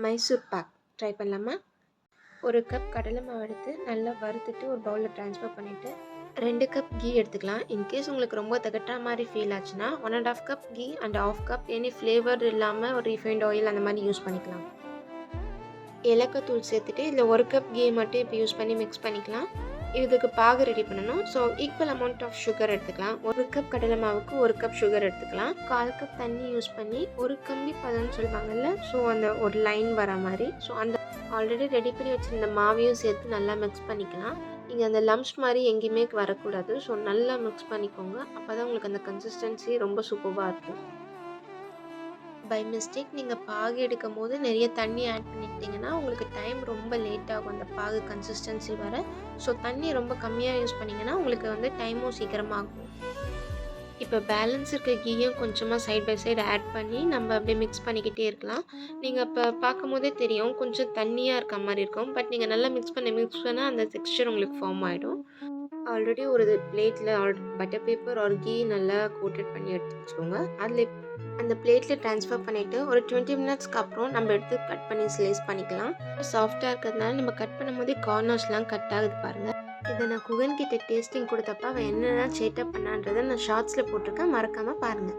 Mysore pak try பண்ணலாமா? ஒரு cup கடலை மாவு எடுத்து நல்லா வறுத்துட்டு ஒரு பவுலில் ட்ரான்ஸ்ஃபர் பண்ணிவிட்டு 2 கப் கீ எடுத்துக்கலாம். இன்கேஸ் உங்களுக்கு ரொம்ப திகட்டுற மாதிரி ஃபீல் ஆச்சுன்னா 1.5 cup ghee and 1/2 cup any flavour இல்லாமல் ஒரு ரீஃபைண்ட் ஆயில் அந்த மாதிரி யூஸ் பண்ணிக்கலாம். ஏலக்காய் தூள் சேர்த்துட்டு இதில் 1 கப் கீ மட்டும் இப்போ யூஸ் பண்ணி மிக்ஸ் பண்ணிக்கலாம். இதுக்கு பாகு ரெடி பண்ணணும். So equal amount of sugar எடுத்துக்கலாம். 1 கப் கடலை மாவுக்கு 1 கப் சுகர் எடுத்துக்கலாம். 1/4 கப் தண்ணி யூஸ் பண்ணி ஒரு கம்பி பதம்னு சொல்லுவாங்கல்ல, ஸோ அந்த ஒரு லைன் வர மாதிரி, ஸோ அந்த ஆல்ரெடி ரெடி பண்ணி வச்சுருந்த மாவையும் சேர்த்து நல்லா மிக்ஸ் பண்ணிக்கலாம். நீங்கள் அந்த லம்ப்ஸ் மாதிரி எங்கேயுமே வரக்கூடாது. ஸோ நல்லா மிக்ஸ் பண்ணிக்கோங்க. அப்போ தான் உங்களுக்கு அந்த கன்சிஸ்டன்சி ரொம்ப சூப்பராக இருக்கும். பை மிஸ்டேக் நீங்கள் பாகு எடுக்கும் போது நிறைய தண்ணி ஆட் பண்ணிக்கிட்டிங்கன்னா உங்களுக்கு டைம் ரொம்ப லேட் ஆகும் அந்த பாகு கன்சிஸ்டன்சி வர. ஸோ தண்ணி ரொம்ப கம்மியாக யூஸ் பண்ணிங்கன்னா உங்களுக்கு வந்து டைமும் சீக்கிரமாக ஆகும். இப்போ பேலன்ஸ் இருக்க கீயும் கொஞ்சமாக சைட் பை சைடு ஆட் பண்ணி நம்ம அப்படியே மிக்ஸ் பண்ணிக்கிட்டே இருக்கலாம். நீங்கள் இப்போ பார்க்கும் போதே தெரியும் கொஞ்சம் தண்ணியாக இருக்க மாதிரி இருக்கும். பட் நீங்கள் நல்லா மிக்ஸ் பண்ண அந்த டெக்ஸ்சர் உங்களுக்கு ஃபார்ம் ஆகிடும். ஆல்ரெடி ஒரு பிளேட்டில் பட்டர் பேப்பர் ஆர் கீ நல்லா கோட்டட் பண்ணி எடுத்து வச்சுக்கோங்க. அதில் அந்த பிளேட்டில் ட்ரான்ஸ்ஃபர் பண்ணிவிட்டு ஒரு 20 மினிட்ஸ்க்கு அப்புறம் நம்ம எடுத்து கட் பண்ணி ஸ்லைஸ் பண்ணிக்கலாம். சாஃப்டாக இருக்கிறதுனால நம்ம கட் பண்ணும் போதே கார்னர்ஸ்லாம் கட் ஆகுது பாருங்கள். இதை நான் குகன் கிட்ட டேஸ்டிங் கொடுத்தப்ப அவன் என்னென்ன சேட்டப் பண்ணான்றதை நான் ஷார்ட்ஸில் போட்டிருக்கேன், மறக்காமல் பாருங்கள்.